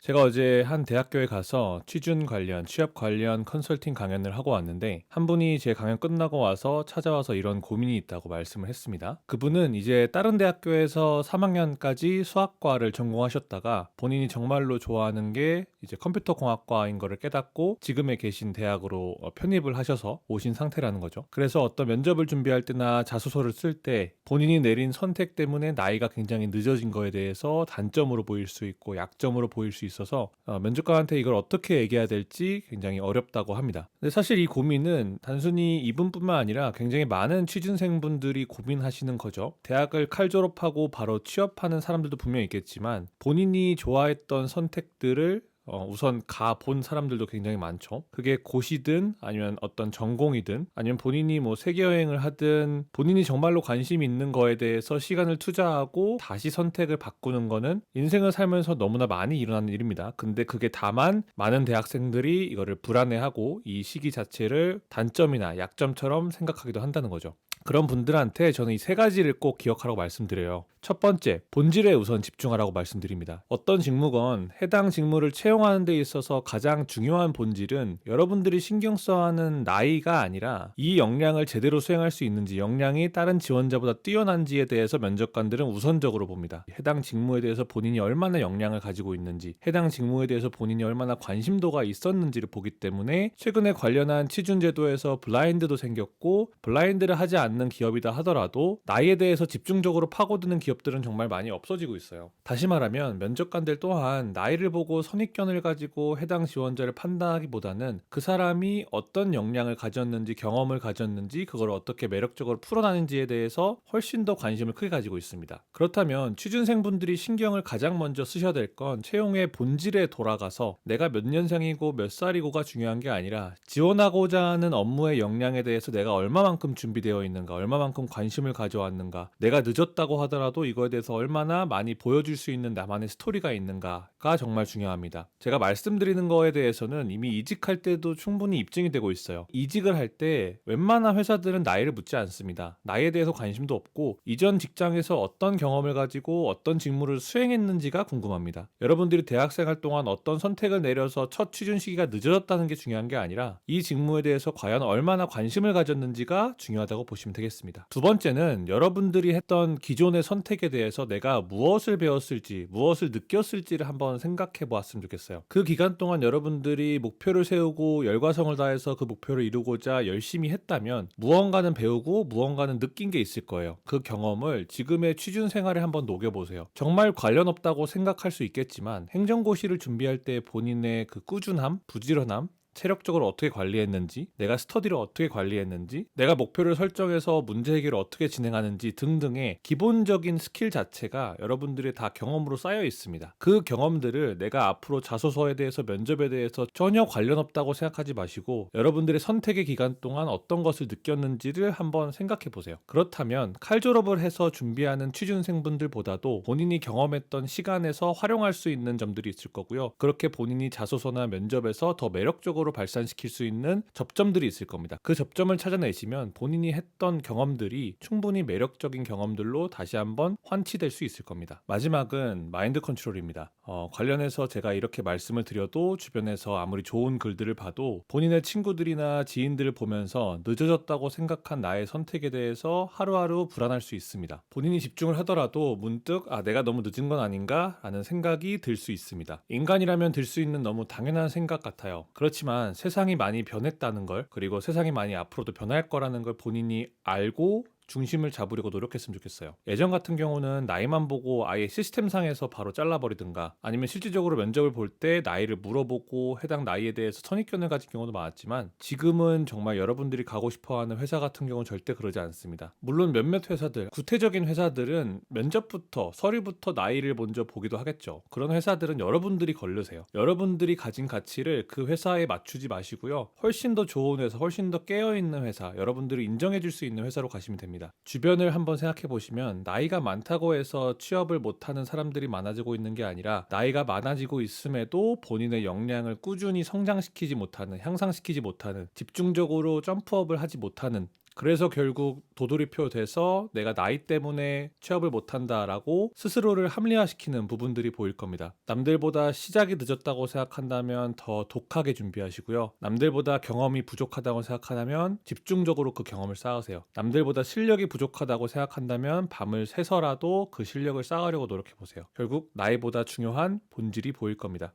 제가 어제 한 대학교에 가서 취준 관련, 취업 관련 컨설팅 강연을 하고 왔는데 한 분이 제 강연 끝나고 와서 찾아와서 이런 고민이 있다고 말씀을 했습니다. 그분은 이제 다른 대학교에서 3학년까지 수학과를 전공하셨다가 본인이 정말로 좋아하는 게 이제 컴퓨터공학과인 거를 깨닫고 지금에 계신 대학으로 편입을 하셔서 오신 상태라는 거죠. 그래서 어떤 면접을 준비할 때나 자소서를 쓸 때 본인이 내린 선택 때문에 나이가 굉장히 늦어진 거에 대해서 단점으로 보일 수 있고 약점으로 보일 수 있어서 면접관한테 이걸 어떻게 얘기해야 될지 굉장히 어렵다고 합니다. 근데 사실 이 고민은 단순히 이분뿐만 아니라 굉장히 많은 취준생분들이 고민하시는 거죠. 대학을 칼 졸업하고 바로 취업하는 사람들도 분명히 있겠지만 본인이 좋아했던 선택들을 우선 가본 사람들도 굉장히 많죠. 그게 고시든 아니면 어떤 전공이든 아니면 본인이 뭐 세계여행을 하든 본인이 정말로 관심 있는 거에 대해서 시간을 투자하고 다시 선택을 바꾸는 거는 인생을 살면서 너무나 많이 일어나는 일입니다. 근데 그게 다만 많은 대학생들이 이거를 불안해하고 이 시기 자체를 단점이나 약점처럼 생각하기도 한다는 거죠. 그런 분들한테 저는 이 세 가지를 꼭 기억하라고 말씀드려요. 첫 번째, 본질에 우선 집중하라고 말씀드립니다. 어떤 직무건 해당 직무를 채용하는 데 있어서 가장 중요한 본질은 여러분들이 신경 써야 하는 나이가 아니라 이 역량을 제대로 수행할 수 있는지, 역량이 다른 지원자보다 뛰어난지에 대해서 면접관들은 우선적으로 봅니다. 해당 직무에 대해서 본인이 얼마나 역량을 가지고 있는지, 해당 직무에 대해서 본인이 얼마나 관심도가 있었는지를 보기 때문에 최근에 관련한 취준제도에서 블라인드도 생겼고, 블라인드를 하지 않는 기업이다 하더라도 나이에 대해서 집중적으로 파고드는 기업들은 정말 많이 없어지고 있어요. 다시 말하면 면접관들 또한 나이를 보고 선입견을 가지고 해당 지원자를 판단하기보다는 그 사람이 어떤 역량을 가졌는지, 경험을 가졌는지, 그걸 어떻게 매력적으로 풀어나는지에 대해서 훨씬 더 관심을 크게 가지고 있습니다. 그렇다면 취준생분들이 신경을 가장 먼저 쓰셔야 될 건 채용의 본질에 돌아가서 내가 몇 년생이고 몇 살이고가 중요한 게 아니라 지원하고자 하는 업무의 역량에 대해서 내가 얼마만큼 준비되어 있는가, 얼마만큼 관심을 가져왔는가, 내가 늦었다고 하더라도 이거에 대해서 얼마나 많이 보여줄 수 있는 나만의 스토리가 있는가가 정말 중요합니다. 제가 말씀드리는 거에 대해서는 이미 이직할 때도 충분히 입증이 되고 있어요. 이직을 할 때 웬만한 회사들은 나이를 묻지 않습니다. 나이에 대해서 관심도 없고 이전 직장에서 어떤 경험을 가지고 어떤 직무를 수행했는지가 궁금합니다. 여러분들이 대학생활 동안 어떤 선택을 내려서 첫 취준 시기가 늦어졌다는 게 중요한 게 아니라 이 직무에 대해서 과연 얼마나 관심을 가졌는지가 중요하다고 보시면 되겠습니다. 두 번째는 여러분들이 했던 기존의 선택에 대해서 내가 무엇을 배웠을지, 무엇을 느꼈을지를 한번 생각해 보았으면 좋겠어요. 그 기간 동안 여러분들이 목표를 세우고 열과성을 다해서 그 목표를 이루고자 열심히 했다면 무언가는 배우고 무언가는 느낀 게 있을 거예요. 그 경험을 지금의 취준 생활에 한번 녹여보세요. 정말 관련 없다고 생각할 수 있겠지만 행정고시를 준비할 때 본인의 그 꾸준함, 부지런함, 체력적으로 어떻게 관리했는지, 내가 스터디를 어떻게 관리했는지, 내가 목표를 설정해서 문제 해결을 어떻게 진행하는지 등등의 기본적인 스킬 자체가 여러분들의 다 경험으로 쌓여 있습니다. 그 경험들을 내가 앞으로 자소서에 대해서, 면접에 대해서 전혀 관련 없다고 생각하지 마시고 여러분들의 선택의 기간 동안 어떤 것을 느꼈는지를 한번 생각해 보세요. 그렇다면 칼 졸업을 해서 준비하는 취준생분들보다도 본인이 경험했던 시간에서 활용할 수 있는 점들이 있을 거고요. 그렇게 본인이 자소서나 면접에서 더 매력적으로 발산시킬 수 있는 접점들이 있을 겁니다. 그 접점을 찾아내시면 본인이 했던 경험들이 충분히 매력적인 경험들로 다시 한번 환치될 수 있을 겁니다. 마지막은 마인드 컨트롤입니다. 관련해서 제가 이렇게 말씀을 드려도 주변에서 아무리 좋은 글들을 봐도 본인의 친구들이나 지인들을 보면서 늦어졌다고 생각한 나의 선택에 대해서 하루하루 불안할 수 있습니다. 본인이 집중을 하더라도 문득 내가 너무 늦은 건 아닌가? 라는 생각이 들 수 있습니다. 인간이라면 들 수 있는 너무 당연한 생각 같아요. 그렇지만 세상이 많이 변했다는 걸, 그리고 세상이 많이 앞으로도 변할 거라는 걸 본인이 알고 중심을 잡으려고 노력했으면 좋겠어요. 예전 같은 경우는 나이만 보고 아예 시스템상에서 바로 잘라버리든가 아니면 실질적으로 면접을 볼 때 나이를 물어보고 해당 나이에 대해서 선입견을 가진 경우도 많았지만 지금은 정말 여러분들이 가고 싶어하는 회사 같은 경우는 절대 그러지 않습니다. 물론 몇몇 회사들, 구태적인 회사들은 면접부터 서류부터 나이를 먼저 보기도 하겠죠. 그런 회사들은 여러분들이 걸르세요. 여러분들이 가진 가치를 그 회사에 맞추지 마시고요. 훨씬 더 좋은 회사, 훨씬 더 깨어있는 회사, 여러분들이 인정해줄 수 있는 회사로 가시면 됩니다. 주변을 한번 생각해 보시면 나이가 많다고 해서 취업을 못하는 사람들이 많아지고 있는 게 아니라 나이가 많아지고 있음에도 본인의 역량을 꾸준히 성장시키지 못하는, 향상시키지 못하는, 집중적으로 점프업을 하지 못하는 그래서 결국 도돌이표 돼서 내가 나이 때문에 취업을 못한다라고 스스로를 합리화시키는 부분들이 보일 겁니다. 남들보다 시작이 늦었다고 생각한다면 더 독하게 준비하시고요. 남들보다 경험이 부족하다고 생각한다면 집중적으로 그 경험을 쌓으세요. 남들보다 실력이 부족하다고 생각한다면 밤을 새서라도 그 실력을 쌓으려고 노력해보세요. 결국 나이보다 중요한 본질이 보일 겁니다.